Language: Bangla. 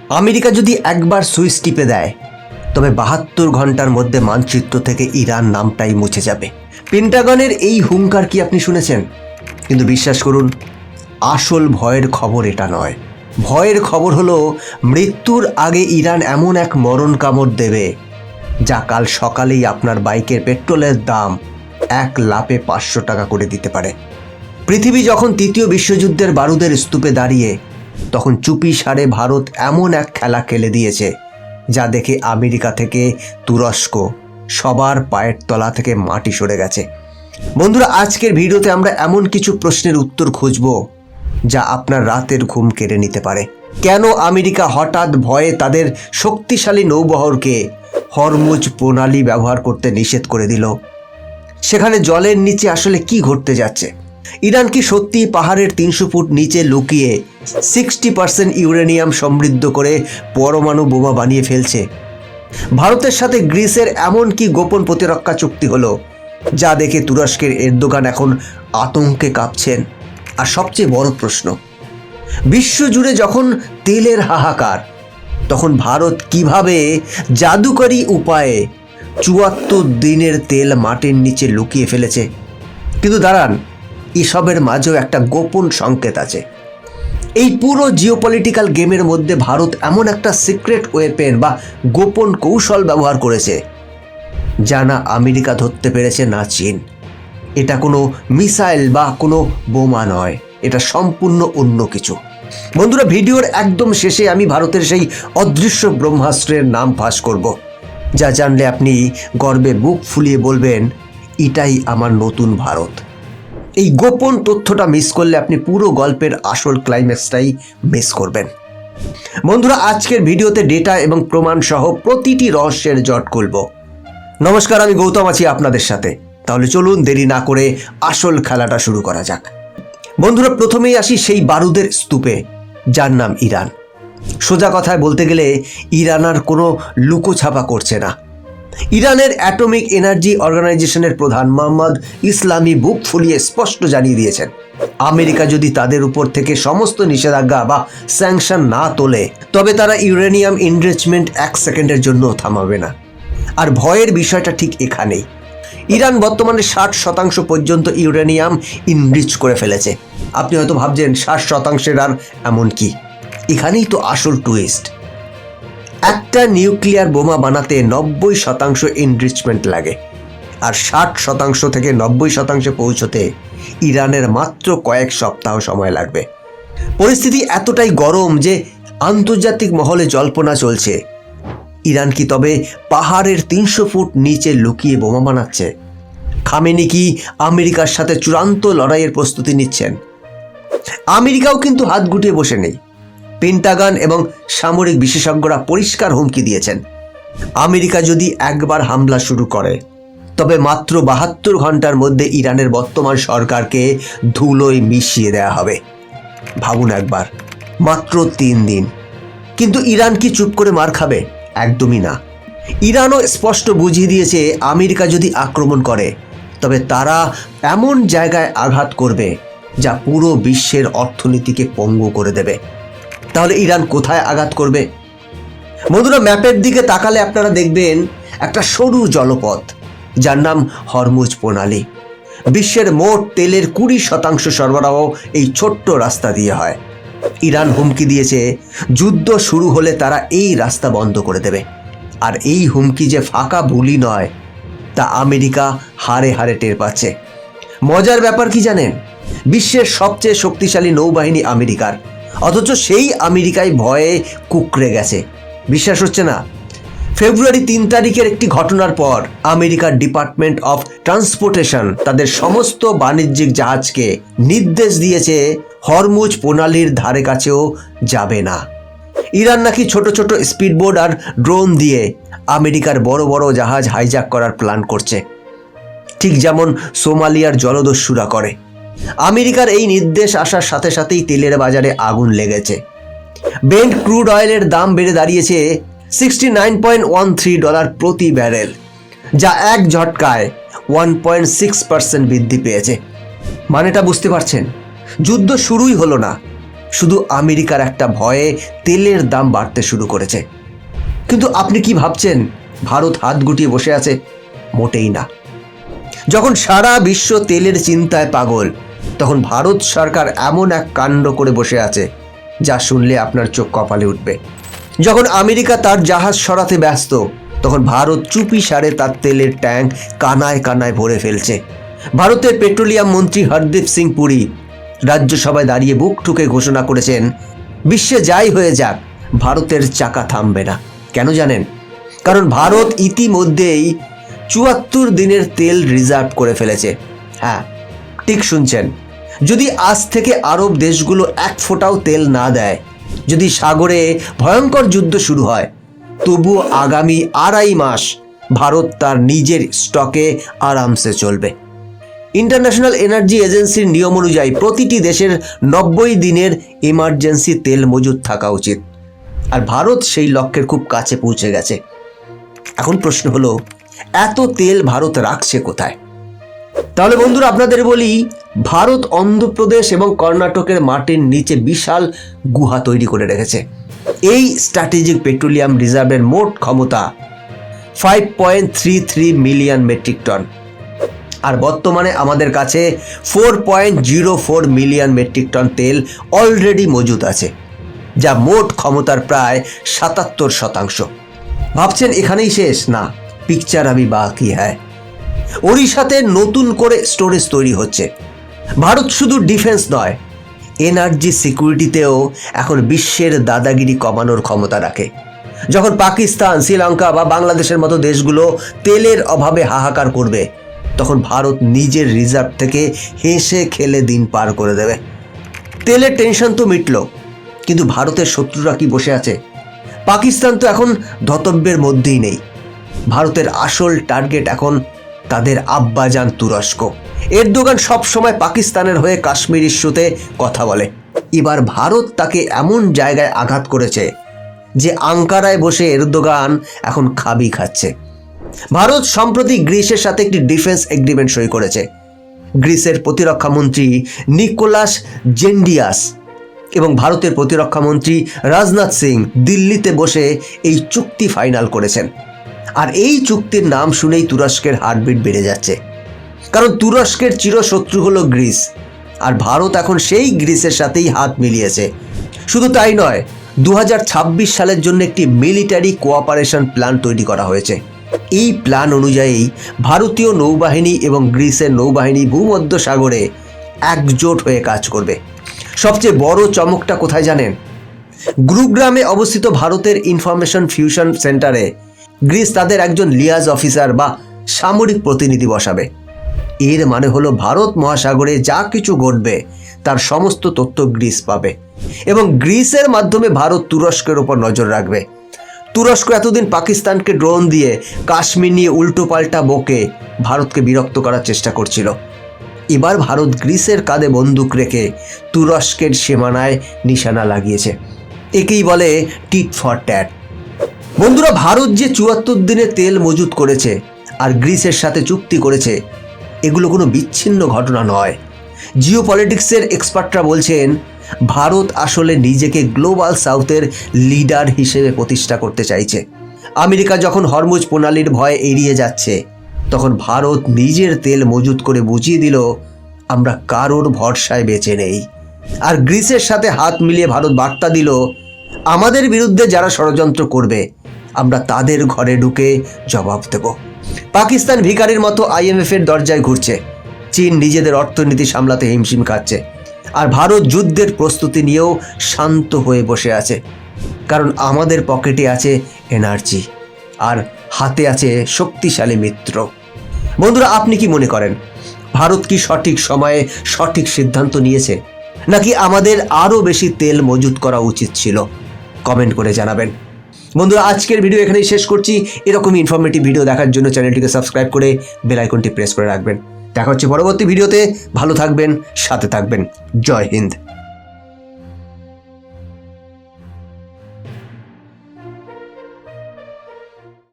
আমেরিকা যদি একবার সুইচ টিপে দেয় তবে 72 ঘন্টার মধ্যে মানচিত্র থেকে ইরান নামটাই মুছে যাবে। পেন্টাগনের এই হুঙ্কার কি আপনি শুনেছেন? কিন্তু বিশ্বাস করুন, আসল ভয়ের খবর এটা নয়। ভয়ের খবর হলো মৃত্যুর আগে ইরান এমন এক মরণ কামড় দেবে যা কাল সকালেই আপনার বাইকের পেট্রোলের দাম এক লাফে 500 টাকা করে দিতে পারে। পৃথিবী যখন তৃতীয় বিশ্বযুদ্ধের বারুদের স্তূপে দাঁড়িয়ে, তখন চুপি সারে ভারত এমন এক খেলা খেলে দিয়েছে যা দেখে আমেরিকা থেকে তুরস্ক সবার পায়ের তলা থেকে মাটি সরে গেছে। বন্ধুরা, আজকের ভিডিওতে আমরা এমন কিছু প্রশ্নের উত্তর খুঁজব যা আপনার রাতের ঘুম কেড়ে নিতে পারে। কেন আমেরিকা হঠাৎ ভয়ে তাদের শক্তিশালী নৌবহরকে হরমুজ প্রণালী ব্যবহার করতে নিষেধ করে দিল? সেখানে জলের নিচে আসলে কি ঘটতে যাচ্ছে? ইরান কি সত্যি পাহাড়ের 300 ফুট নিচে লুকিয়ে 60% ইউরেনিয়াম সমৃদ্ধ করে পরমাণু বোমা বানিয়ে ফেলছে? ভারতের সাথে গ্রিসের এমন কি গোপন প্রতিরক্ষা চুক্তি হলো যা দেখে তুরস্কের এরদোগান এখন আতঙ্কে কাঁপছেন? আর সবচেয়ে বড় প্রশ্ন, বিশ্বজুড়ে যখন তেলের হাহাকার, তখন ভারত কিভাবে জাদুকরী উপায়ে 74 দিনের তেল মাটির নিচে লুকিয়ে ফেলেছে? কিন্তু দাঁড়ান, এসবের মাঝেও একটা গোপন সংকেত আছে। এই পুরো জিওপলিটিক্যাল গেমের মধ্যে ভারত এমন একটা সিক্রেট ওয়েপেন বা গোপন কৌশল ব্যবহার করেছে যা না আমেরিকা ধরতে পেরেছে, না চীন। এটা কোনো মিসাইল বা কোনো বোমা নয়, এটা সম্পূর্ণ অন্য কিছু। বন্ধুরা, ভিডিওর একদম শেষে আমি ভারতের সেই অদৃশ্য ব্রহ্মাস্ত্রের নাম ফাঁস করব, যা জানলে আপনি গর্বে বুক ফুলিয়ে বলবেন, এটাই আমার নতুন ভারত। এই গোপন তথ্যটা মিস করলে আপনি পুরো গল্পের আসল ক্লাইম্যাক্সটাই মিস করবেন। বন্ধুরা, আজকের ভিডিওতে ডেটা এবং প্রমাণ সহ প্রতিটি রহস্যের জট খুলব। নমস্কার, আমি গৌতম আছি আপনাদের সাথে। তাহলে চলুন দেরি না করে আসল খেলাটা শুরু করা যাক। বন্ধুরা, প্রথমেই আসি সেই বারুদের স্তূপে যার নাম ইরান। সোজা কথায় বলতে গেলে ইরান আর কোনো লুকোছাপা করছে না। ইরানের অ্যাটমিক এনার্জি অর্গানাইজেশনের প্রধান মোহাম্মদ ইসলামি বুক ফুলিয়ে স্পষ্ট জানিয়ে দিয়েছেন, আমেরিকা যদি তাদের উপর থেকে সমস্ত নিষেধাজ্ঞা বা স্যাংশন না তোলে তবে তারা ইউরেনিয়াম এনরিচমেন্ট 1 সেকেন্ডের জন্য থামাবে না। আর ভয়ের বিষয়টা ঠিক এখানেই। ইরান বর্তমানে 60% পর্যন্ত ইউরেনিয়াম এনরিচ করে ফেলেছে। আপনি হয়তো ভাবছেন 60% আর এমন কি? এখানেই তো আসল টুইস্ট। একটা নিউক্লিয়ার বোমা বানাতে 90% এনরিচমেন্ট লাগে, আর 60% থেকে 90% পৌঁছতে ইরানের মাত্র কয়েক সপ্তাহ সময় লাগবে। পরিস্থিতি এতটাই গরম যে আন্তর্জাতিক মহলে জল্পনা চলছে, ইরান কি তবে পাহাড়ের 300 ফুট নিচে লুকিয়ে বোমা বানাচ্ছে? খামেনি কি আমেরিকার সাথে চূড়ান্ত লড়াইয়ের প্রস্তুতি নিচ্ছেন? আমেরিকাও কিন্তু হাত গুটিয়ে বসে নেই। পেন্টাগন এবং সামরিক বিশেষজ্ঞরা পরিষ্কার হুমকি দিয়েছেন, আমেরিকা যদি একবার হামলা শুরু করে তবে মাত্র 72 ঘন্টার মধ্যে ইরানের বর্তমান সরকারকে ধুলোয় মিশিয়ে দেওয়া হবে। ভাবুন একবার, মাত্র 3 দিন। কিন্তু ইরান কি চুপ করে মার খাবে? একদমই না। ইরানও স্পষ্ট বুঝিয়ে দিয়েছে, আমেরিকা যদি আক্রমণ করে তবে তারা এমন জায়গায় আঘাত করবে যা পুরো বিশ্বের অর্থনীতিকে পঙ্গু করে দেবে। তাহলে ইরান কোথায় আঘাত করবে? বন্ধুরা, ম্যাপের দিকে তাকালে আপনারা দেখবেন একটা সরু জলপথ যার নাম হরমুজ প্রণালী। বিশ্বের মোট তেলের 20% সরবরাহ এই ছোট্ট রাস্তা দিয়ে হয়। ইরান হুমকি দিয়েছে, যুদ্ধ শুরু হলে তারা এই রাস্তা বন্ধ করে দেবে। আর এই হুমকি যে ফাঁকা বুলি নয় তা আমেরিকা হাড়ে হাড়ে টের পাচ্ছে। মজার ব্যাপার কি জানেন? বিশ্বের সবচেয়ে শক্তিশালী নৌবাহিনী আমেরিকার, অথচ সেই আমেরিকায় ভয়ে কুঁকড়ে গেছে। বিশ্বাস হচ্ছে না? ফেব্রুয়ারি 3 তারিখের একটি ঘটনার পর আমেরিকার ডিপার্টমেন্ট অফ ট্রান্সপোর্টেশন তাদের সমস্ত বাণিজ্যিক জাহাজকে নির্দেশ দিয়েছে হরমুজ প্রণালীর ধারে কাছেও যাবে না। ইরান নাকি ছোট ছোট স্পিডবোট আর ড্রোন দিয়ে আমেরিকার বড় বড় জাহাজ হাইজ্যাক করার প্ল্যান করছে, ঠিক যেমন সোমালিয়ার জলদস্যুরা করে। আমেরিকার এই নির্দেশ আসার সাথে সাথেই তেলের বাজারে আগুন লেগেছে। ব্রেন্ট ক্রুড অয়েলের দাম বেড়ে দাঁড়িয়েছে $69.13 প্রতি ব্যারেল, যা এক ঝটকায় 1.6% বৃদ্ধি পেয়েছে। মানেটা বুঝতে পারছেন? যুদ্ধ শুরুই হলো না, শুধু আমেরিকার একটা ভয়ে তেলের দাম বাড়তে শুরু করেছে। কিন্তু আপনি কি ভাবছেন ভারত হাত গুটিয়ে বসে আছে? মোটেই না। যখন সারা বিশ্ব তেলের চিন্তায় পাগল, তখন ভারত সরকার এমন এক কাণ্ড করে বসে আছে যা শুনলে আপনার চোখ কপালে উঠবে। যখন আমেরিকা তার জাহাজ সরাতে ব্যস্ত, তখন ভারত চুপি সারে তার তেলের ট্যাঙ্ক কানায় কানায় ভরে ফেলছে। ভারতের পেট্রোলিয়াম মন্ত্রী হরদীপ সিং পুরী রাজ্যসভায় দাঁড়িয়ে বুক ঠুকে ঘোষণা করেছেন, বিশ্বে যাই হয়ে যাক ভারতের চাকা থামবে না। কেন জানেন? কারণ ভারত ইতিমধ্যেই ৭৪ দিনের তেল রিজার্ভ করে ফেলেছে। হ্যাঁ, ঠিক শুনছেন। যদি আজ থেকে আরব দেশগুলো এক ফোঁটাও তেল না দেয়, যদি সাগরে ভয়ঙ্কর যুদ্ধ শুরু হয়, তবুও আগামী ২.৫ মাস ভারত তার নিজের স্টকে আরামসে চলবে। ইন্টারন্যাশনাল এনার্জি এজেন্সির নিয়ম অনুযায়ী প্রতিটি দেশের ৯০ দিনের ইমার্জেন্সি তেল মজুদ থাকা উচিত। আর ভারত সেই লক্ষ্যের খুব কাছে পৌঁছে গেছে। এখন প্রশ্ন হলো, এত তেল ভারত রাখছে কোথায়? তাহলে বন্ধুরা আপনাদের বলি, ভারত অন্ধ্রপ্রদেশ এবং কর্ণাটকের মাটির নিচে বিশাল গুহা তৈরি করে রেখেছে। এই স্ট্র্যাটেজিক পেট্রোলিয়াম রিজার্ভের মোট ক্ষমতা 5.33 মিলিয়ন মেট্রিক টন। আর বর্তমানে আমাদের কাছে 4.04 মিলিয়ন মেট্রিক টন তেল অলরেডি মজুদ আছে, যা মোট ক্ষমতার প্রায় ৭৭%। ভাবছেন এখানেই শেষ? না, পিকচার আভি বাকি হ্যায়। ওড়িশাতে নতুন করে স্টোরেজ তৈরি হচ্ছে। ভারত শুধু ডিফেন্স নয়, এনার্জি সিকিউরিটিতেও এখন বিশ্বের দাদাগিরি কমানোর ক্ষমতা রাখে। যখন পাকিস্তান, শ্রীলঙ্কা বা বাংলাদেশের মতো দেশগুলো তেলের অভাবে হাহাকার করবে, তখন ভারত নিজের রিজার্ভ থেকে হেসে খেলে দিন পার করে দেবে। তেলের টেনশন তো মিটল, কিন্তু ভারতের শত্রুরা কি বসে আছে? পাকিস্তান তো এখন ধতব্যের মধ্যেই নেই। ভারতের আসল টার্গেট এখন তাদের আব্বাজান তুরস্ক। এরদোগান সবসময় পাকিস্তানের হয়ে কাশ্মীর ইস্যুতে কথা বলে। এবার ভারত তাকে এমন জায়গায় আঘাত করেছে যে আঙ্কারায় বসে এরদোগান এখন খাবি খাচ্ছে। ভারত সম্প্রতি গ্রিসের সাথে একটি ডিফেন্স এগ্রিমেন্ট সই করেছে। গ্রিসের প্রতিরক্ষা মন্ত্রী নিকোলাস জেন্ডিয়াস এবং ভারতের প্রতিরক্ষা মন্ত্রী রাজনাথ সিং দিল্লিতে বসে এই চুক্তি ফাইনাল করেছেন। আর এই চুক্তির নাম শুনেই তুরস্কের হার্টবিট বেড়ে যাচ্ছে, কারণ তুরস্কের চিরশত্রু হলো গ্রিস, আর ভারত এখন সেই গ্রিসের সাথেই হাত মিলিয়েছে। শুধু তাই নয়, 2026 সালের জন্য একটি মিলিটারি কোঅপারেশন প্ল্যান তৈরি করা হয়েছে। এই প্ল্যান অনুযায়ী ভারতীয় নৌবাহিনী এবং গ্রিসের নৌবাহিনী ভূমধ্য সাগরে একজোট হয়ে কাজ করবে। সবচেয়ে বড় চমকটা কোথায় জানেন? গুরুগ্রামে অবস্থিত ভারতের ইনফরমেশন ফিউশন সেন্টারে গ্রিস তাদের একজন লিয়াজ অফিসার বা সামরিক প্রতিনিধি বসাবে। এর মানে হলো ভারত মহাসাগরে যা কিছু ঘটবে তার সমস্ত তথ্য গ্রিস পাবে, এবং গ্রিসের মাধ্যমে ভারত তুরস্কের ওপর নজর রাখবে। তুরস্ক এতদিন পাকিস্তানকে ড্রোন দিয়ে কাশ্মীর নিয়ে উল্টোপাল্টা বকে ভারতকে বিরক্ত করার চেষ্টা করছিল। এবার ভারত গ্রিসের কাঁধে বন্দুক রেখে তুরস্কের সীমানায় নিশানা লাগিয়েছে। একেই বলে টিট ফর ট্যাট। বন্ধুরা, ভারত যে ৭৪ দিনে তেল মজুত করেছে আর গ্রিসের সাথে চুক্তি করেছে, এগুলো কোনো বিচ্ছিন্ন ঘটনা নয়। জিওপলিটিক্সের এক্সপার্টরা বলছেন, ভারত আসলে নিজেকে গ্লোবাল সাউথের লিডার হিসেবে প্রতিষ্ঠা করতে চাইছে। আমেরিকা যখন হরমুজ প্রণালীর ভয় এড়িয়ে যাচ্ছে, তখন ভারত নিজের তেল মজুত করে বুঝিয়ে দিল, আমরা কারোর ভরসায় বেঁচে নেই। আর গ্রিসের সাথে হাত মিলিয়ে ভারত বার্তা দিল, আমাদের বিরুদ্ধে যারা ষড়যন্ত্র করবে, আমরা তাদের ঘরে ঢুকে জবাব দেব। পাকিস্তান ভিখারির মতো IMF-এর দরজায় ঘুরছে। চীন নিজেদের অর্থনীতি সামলাতে হিমশিম খাচ্ছে। আর ভারত যুদ্ধের প্রস্তুতি নিয়েও শান্ত হয়ে বসে আছে, কারণ আমাদের পকেটে আছে এনার্জি আর হাতে আছে শক্তিশালী মিত্র। বন্ধুরা, আপনি কি মনে করেন, ভারত কি সঠিক সময়ে সঠিক সিদ্ধান্ত নিয়েছে, নাকি আমাদের আরও বেশি তেল মজুত করা উচিত ছিল? কমেন্ট করে জানাবেন। বন্ধুরা, আজকের ভিডিও এখানেই শেষ করছি। এরকমই ইনফরমেটিভ ভিডিও দেখার জন্য চ্যানেলটিকে সাবস্ক্রাইব করে বেল আইকনটি প্রেস করে রাখবেন। দেখা হচ্ছে পরবর্তী ভিডিওতে। ভালো থাকবেন, সাথে থাকবেন। জয় হিন্দ।